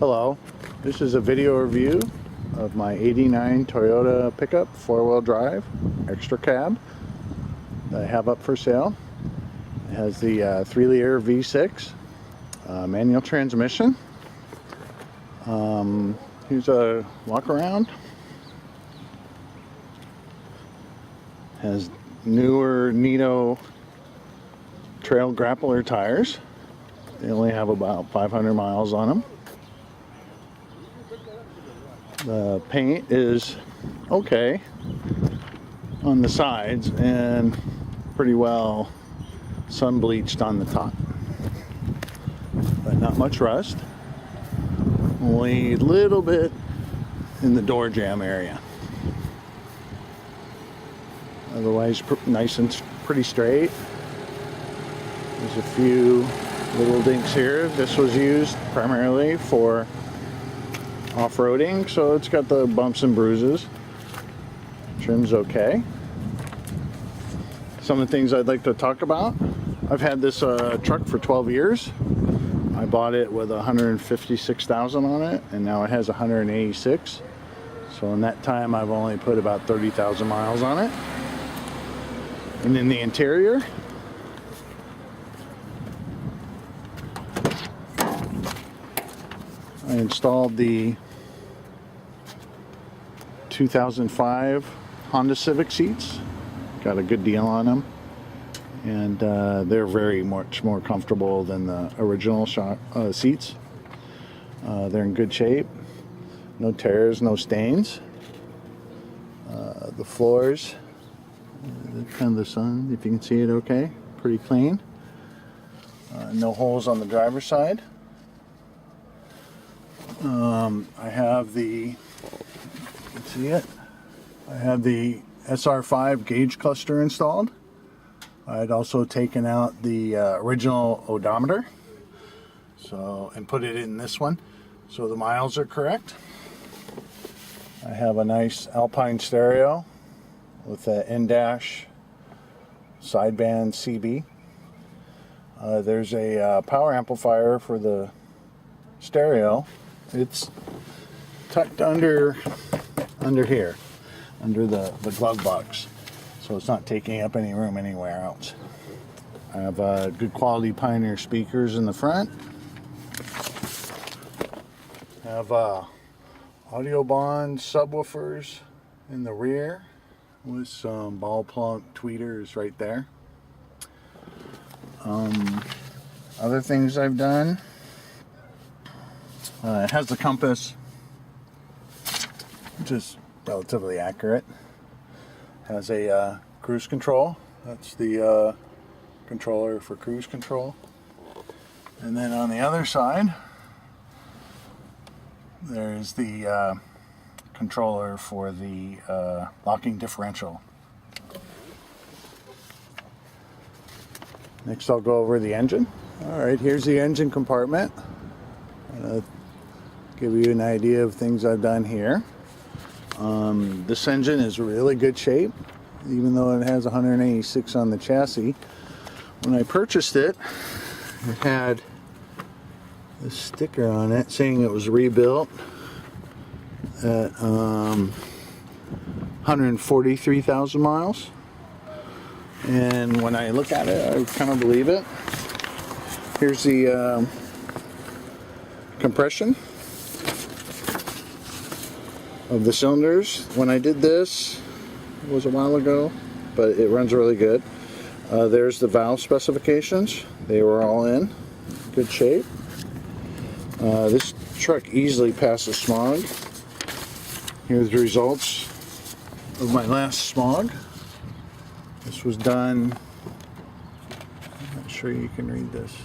Hello, this is a video review of my '89 Toyota pickup, four-wheel drive, Xtra Cab that I have up for sale. It has the 3-liter V6 manual transmission. Here's a walk around. Has newer Nito trail grappler tires. They only have about 500 miles on them. The paint is okay on the sides and pretty well sun bleached on the top, but not much rust. Only a little bit in the door jamb area. Otherwise nice and pretty straight. There's a few little dinks here. This was used primarily for off-roading, so it's got the bumps and bruises. Trim's okay. Some of the things I'd like to talk about. I've had this truck for 12 years. I bought it with 156,000 on it, and now it has 186. So in that time, I've only put about 30,000 miles on it. And in the interior, I installed the 2005 Honda Civic seats. Got a good deal on them, and they're very much more comfortable than the original seats. They're in good shape, no tears, no stains. The floors, kind of the sun, if you can see it okay, pretty clean. No holes on the driver's side. I have the, let's see it, I have the SR5 gauge cluster installed. I'd also taken out the original odometer and put it in this one so the miles are correct. I have a nice Alpine stereo with an in-dash sideband CB. There's a power amplifier for the stereo. It's tucked under here, under the glove box, so it's not taking up any room anywhere else. I have good quality Pioneer speakers in the front. I have audio bond subwoofers in the rear with some ball plug tweeters right there. Other things I've done. It has the compass, which is relatively accurate. Has a cruise control. That's the controller for cruise control. And then on the other side, there's the controller for the locking differential. Next I'll go over the engine. Alright, here's the engine compartment. Give you an idea of things I've done here. This engine is really good shape, even though it has 186 on the chassis. When I purchased it, it had this sticker on it saying it was rebuilt at 143,000 miles. And when I look at it, I kind of believe it. Here's the compression of the cylinders. When I did this, it was a while ago, but it runs really good. There's the valve specifications. They were all in good shape. This truck easily passes smog. Here's the results of my last smog. This was done, I'm not sure you can read this.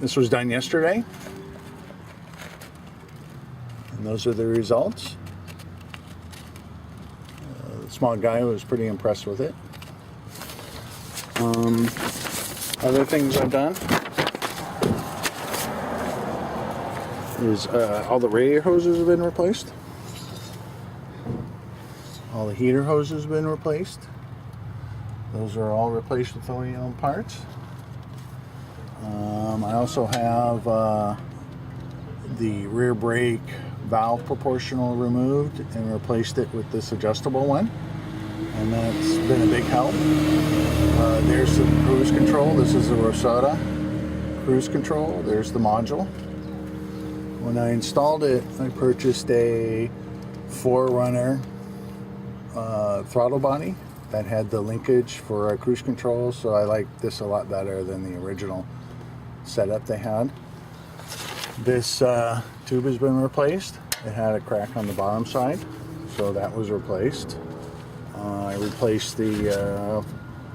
This was done yesterday. And those are the results. The small guy was pretty impressed with it. Other things I've done is all the radiator hoses have been replaced. All the heater hoses have been replaced. Those are all replaced with OEM parts. I also have the rear brake valve proportional removed and replaced it with this adjustable one, and that's been a big help. There's some cruise control. This is a Rosetta cruise control. There's the module. When I installed it, I purchased a Forerunner throttle body that had the linkage for cruise control, so I like this a lot better than the original setup they had. This tube has been replaced. It had a crack on the bottom side, so that was replaced. I replaced the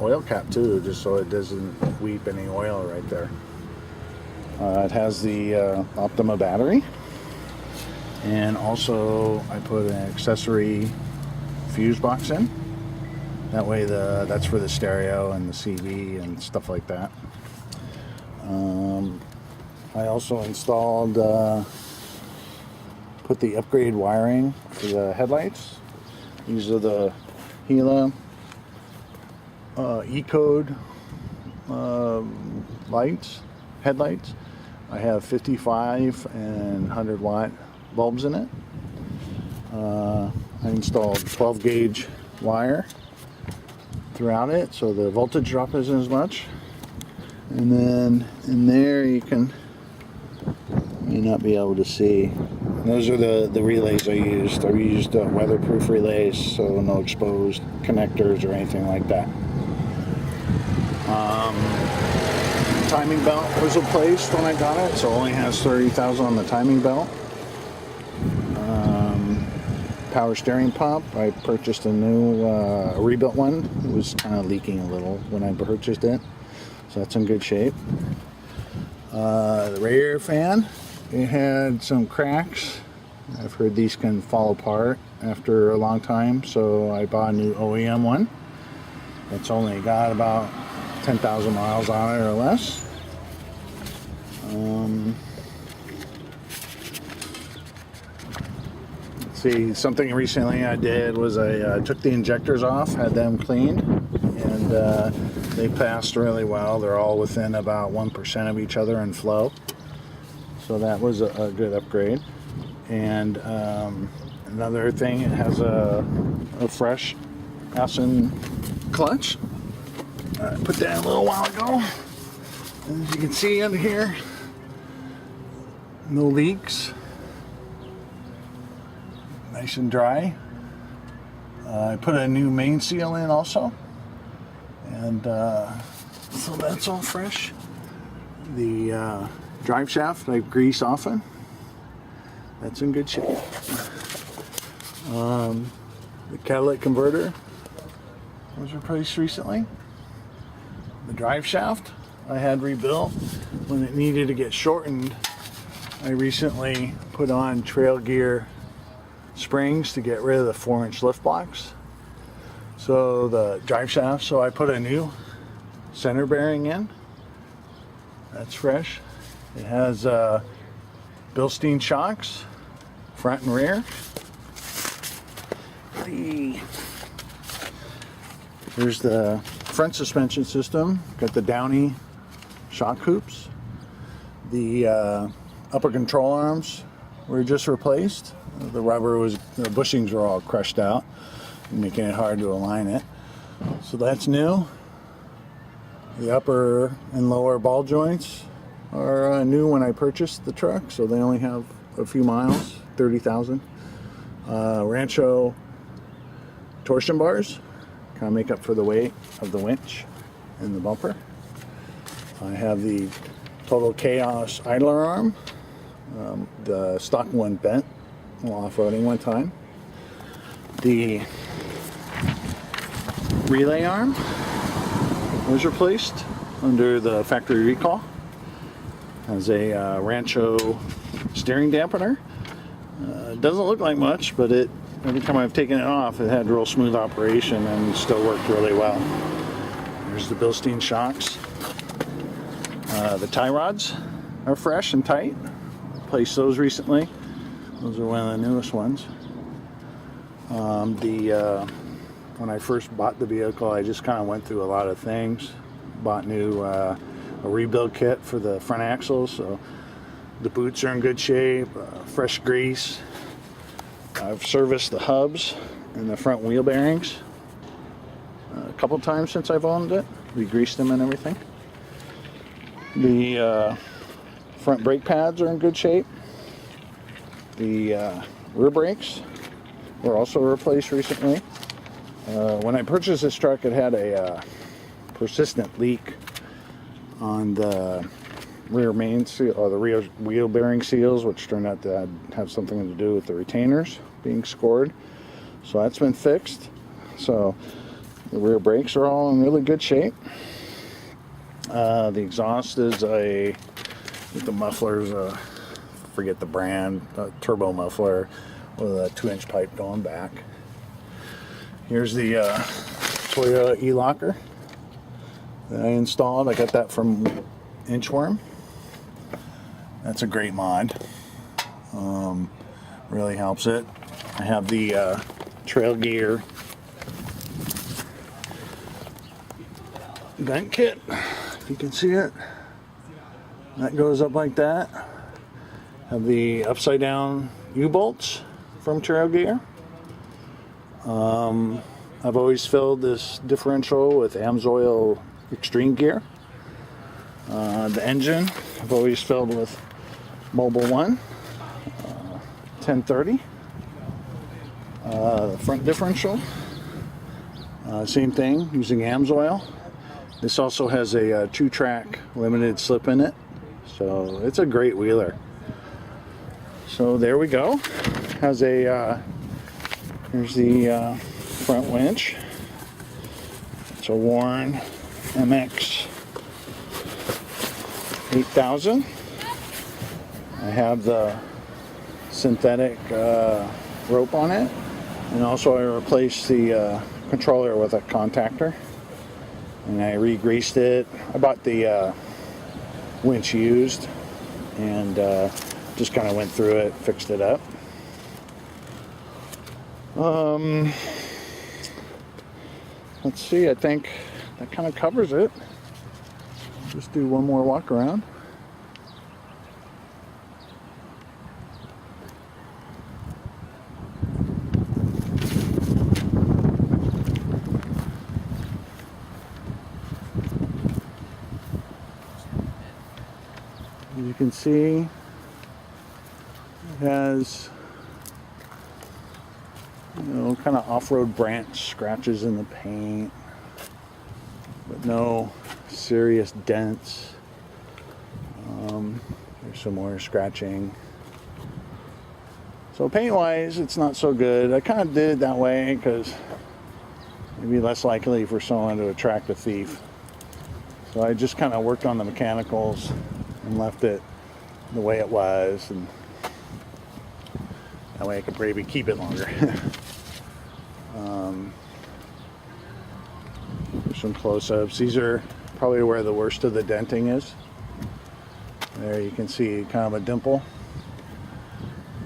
oil cap too, just so it doesn't weep any oil right there. It has the Optima battery, and also I put an accessory fuse box in. That way that's for the stereo and the CD and stuff like that. I also installed, put the upgrade wiring for the headlights. These are the Gila E-Code headlights. I have 55 and 100 watt bulbs in it. I installed 12 gauge wire throughout it, so the voltage drop isn't as much. And then in there you may not be able to see. Those are the relays I used. I used weatherproof relays, so no exposed connectors or anything like that. Timing belt was replaced when I got it, so it only has 30,000 on the timing belt. Power steering pump, I purchased a new rebuilt one. It was kind of leaking a little when I purchased it, so that's in good shape. The radiator fan, it had some cracks. I've heard these can fall apart after a long time, so I bought a new OEM one. It's only got about 10,000 miles on it or less. Let's see, something recently I did was I took the injectors off, had them cleaned, and they passed really well. They're all within about 1% of each other in flow. So that was a good upgrade. And another thing, it has a fresh Assen clutch. I put that in a little while ago. And as you can see under here, no leaks. Nice and dry. I put a new main seal in also. And so that's all fresh. The drive shaft I grease often. That's in good shape. The catalytic converter was replaced recently. The drive shaft I had rebuilt when it needed to get shortened. I recently put on trail gear springs to get rid of the 4-inch lift blocks. So the drive shaft, so I put a new center bearing in. That's fresh. It has Bilstein shocks, front and rear. Here's the front suspension system. Got the Downy shock hoops. The upper control arms were just replaced. The bushings were all crushed out, making it hard to align it. So that's new. The upper and lower ball joints are new when I purchased the truck, so they only have a few miles, 30,000. Rancho torsion bars, kind of make up for the weight of the winch and the bumper. I have the Total Chaos idler arm. The stock one bent while off-roading one time. The relay arm was replaced under the factory recall. Has a Rancho steering dampener. It doesn't look like much, but every time I've taken it off, it had real smooth operation and still worked really well. There's the Bilstein shocks. The tie rods are fresh and tight. Replaced those recently. Those are one of the newest ones. When I first bought the vehicle, I just kind of went through a lot of things. Bought a rebuild kit for the front axles, so The boots are in good shape, fresh grease. I've serviced the hubs and the front wheel bearings a couple times since I've owned it. We greased them and everything. The front brake pads are in good shape. The rear brakes were also replaced recently. When I purchased this truck, it had a persistent leak on the rear main seal, or the rear wheel bearing seals, which turned out to have something to do with the retainers being scored. So that's been fixed. So the rear brakes are all in really good shape. The exhaust is the muffler's, forget the brand, a turbo muffler with a 2-inch pipe going back. Here's the Toyota e-locker that I installed. I got that from Inchworm. That's a great mod. Really helps it. I have the trail gear vent kit, if you can see it. That goes up like that. Have the upside down U-bolts from Trail Gear. I've always filled this differential with AMSOIL Extreme Gear. The engine I've always filled with Mobile One 1030. The front differential, same thing, using AMSOIL. This also has a 2-track limited slip in it, so it's a great wheeler. So there we go. Has a here's the front winch. It's a Warren MX 8000. I have the synthetic rope on it, and also I replaced the controller with a contactor, and I re-greased it. I bought the winch used and just kind of went through it, fixed it up. Let's see, I think that kind of covers it. Just do one more walk around. As you can see, it has, kind of off-road branch scratches in the paint, but no serious dents. There's some more scratching. So paint-wise, it's not so good. I kind of did it that way because it'd be less likely for someone to attract a thief. So I just kind of worked on the mechanicals and left it the way it was, and that way I could maybe keep it longer. There's some close-ups. These are probably where the worst of the denting is. There you can see kind of a dimple.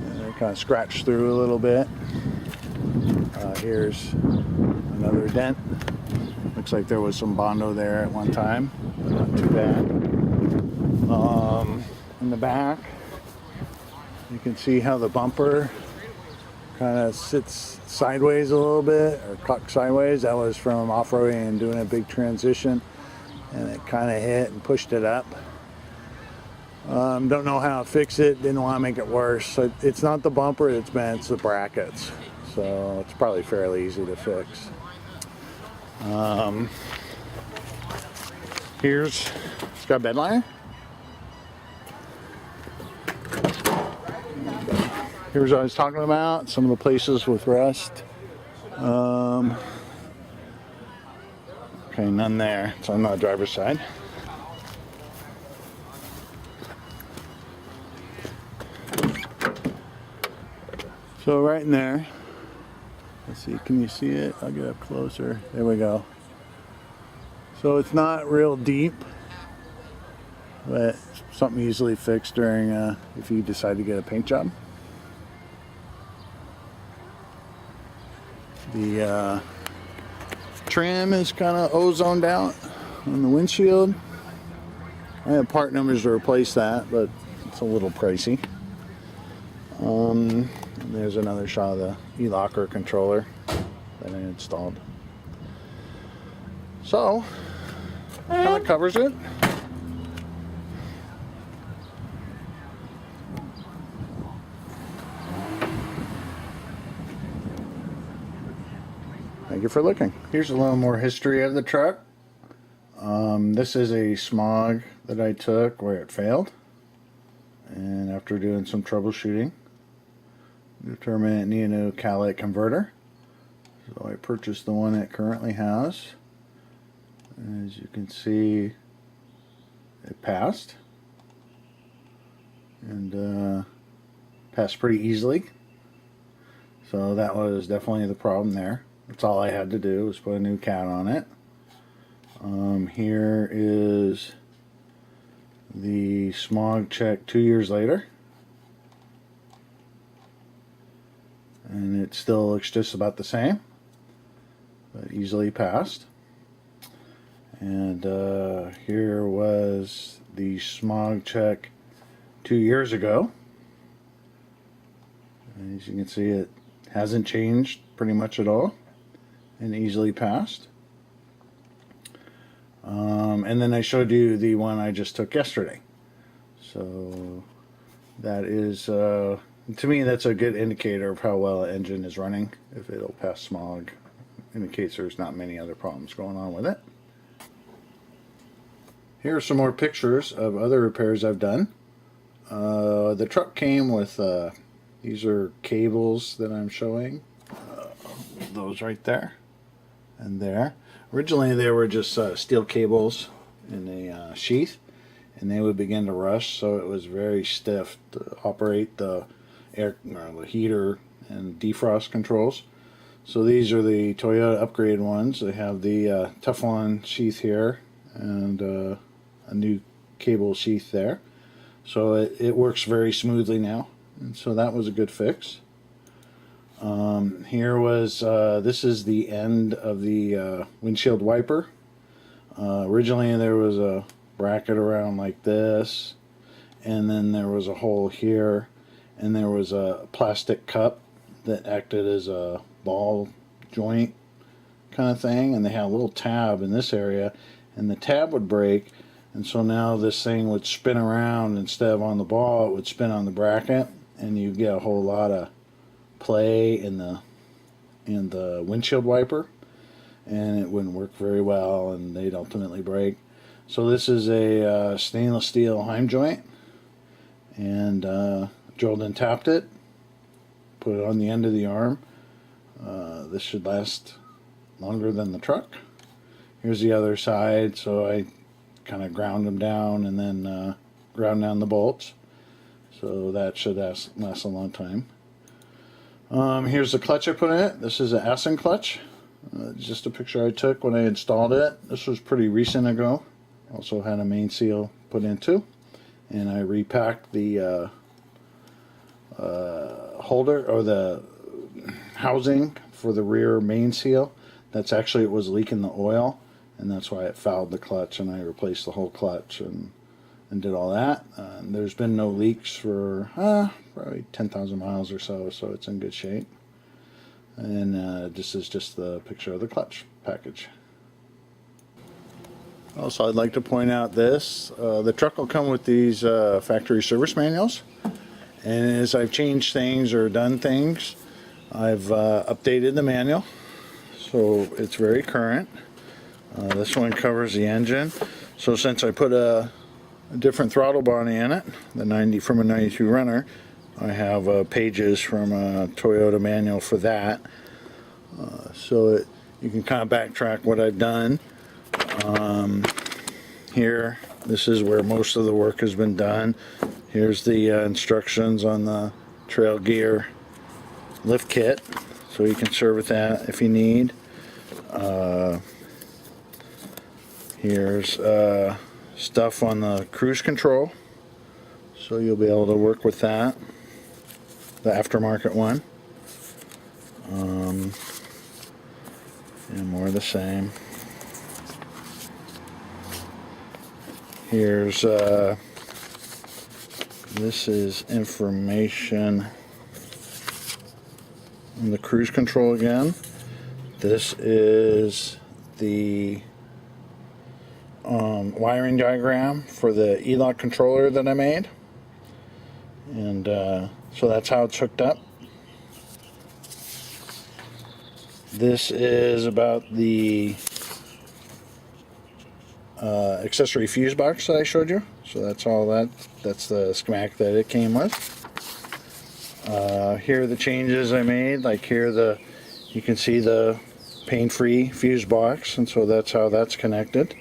And it kind of scratched through a little bit. Here's another dent. Looks like there was some Bondo there at one time, but not too bad. In the back, you can see how the bumper kind of sits sideways a little bit, or cocked sideways. That was from off-roading and doing a big transition, and it kind of hit and pushed it up. Don't know how to fix it, didn't want to make it worse. So it's not the bumper that's bent, it's the brackets. So it's probably fairly easy to fix. It's got a bed liner. Here's what I was talking about, some of the places with rust. Okay, none there. It's on the driver's side. So right in there, let's see, can you see it? I'll get up closer. There we go. So it's not real deep, but something easily fixed during if you decide to get a paint job. The trim is kind of ozoned out on the windshield. I have part numbers to replace that, but It's a little pricey. And there's another shot of the e-locker controller that I installed. So, kind of covers it. Thank you for looking. Here's a little more history of the truck. This is a smog that I took where it failed, and after doing some troubleshooting, determined it needed a new catalytic converter. So I purchased the one it currently has. As you can see, it passed, and passed pretty easily. So that was definitely the problem there. That's all I had to do was put a new cat on it. Here is the smog check 2 years later, and it still looks just about the same, but easily passed. And here was the smog check 2 years ago. And as you can see, it hasn't changed pretty much at all, and easily passed. And then I showed you the one I just took yesterday. So that is, to me, that's a good indicator of how well an engine is running. If it'll pass smog, indicates there's not many other problems going on with it. Here are some more pictures of other repairs I've done. The truck came with, these are cables that I'm showing. Those right there and there. Originally they were just steel cables in a sheath, and they would begin to rust, so it was very stiff to operate the air, or the heater and defrost controls. So these are the Toyota upgraded ones. They have the Teflon sheath here and a new cable sheath there. So it works very smoothly now, and so that was a good fix. Here was, this is the end of the windshield wiper. Originally there was a bracket around like this, and then there was a hole here, and there was a plastic cup that acted as a ball joint kind of thing, and they had a little tab in this area, and the tab would break, and so now this thing would spin around. Instead of on the ball, it would spin on the bracket, and you get a whole lot of play in the windshield wiper, and it wouldn't work very well, and they'd ultimately break. So this is a stainless steel Heim joint, and drilled and tapped it, put it on the end of the arm. This should last longer than the truck. Here's the other side, so I kind of ground them down and then ground down the bolts, so that should last a long time. Here's the clutch I put in it. This is an Assen clutch. Just a picture I took when I installed it. This was pretty recent ago. Also had a main seal put in too. And I repacked the holder, or the housing for the rear main seal. That's actually, it was leaking the oil, and that's why it fouled the clutch, and I replaced the whole clutch and did all that. And there's been no leaks for probably 10,000 miles or so, so it's in good shape. And this is just the picture of the clutch package. Also, I'd like to point out this. The truck will come with these factory service manuals, and as I've changed things or done things, I've updated the manual, so it's very current. This one covers the engine. So since I put a different throttle body in it, from a 92 runner, I have pages from a Toyota manual for that. So you can kind of backtrack what I've done. Here, this is where most of the work has been done. Here's the instructions on the trail gear lift kit, so you can service that if you need. Here's stuff on the cruise control, so you'll be able to work with that, the aftermarket one. And more of the same. Here's This is information on the cruise control again. This is the wiring diagram for the E-lock controller that I made. And so that's how it's hooked up. This is about the accessory fuse box that I showed you. So that's all that. That's the schematic that it came with. Here are the changes I made. Like here, you can see the pain-free fuse box, and so that's how that's connected.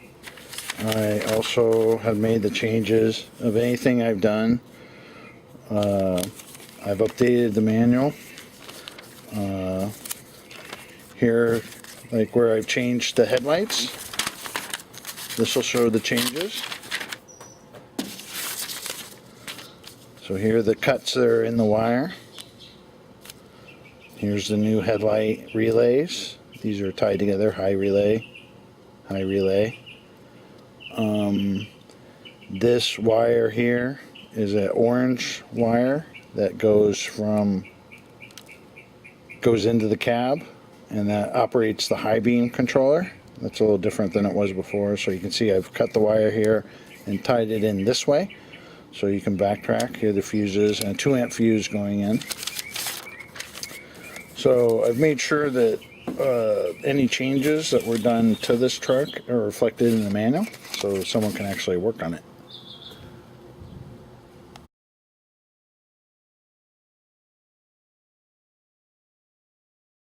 I also have made the changes of anything I've done. I've updated the manual. Here, like where I've changed the headlights, this will show the changes. So here are the cuts that are in the wire. Here's the new headlight relays. These are tied together, high relay, high relay. This wire here is an orange wire that goes into the cab, and that operates the high beam controller. That's a little different than it was before. So you can see I've cut the wire here and tied it in this way, so you can backtrack. Here are the fuses, and a 2-amp fuse going in. So I've made sure that any changes that were done to this truck are reflected in the manual, so someone can actually work on it.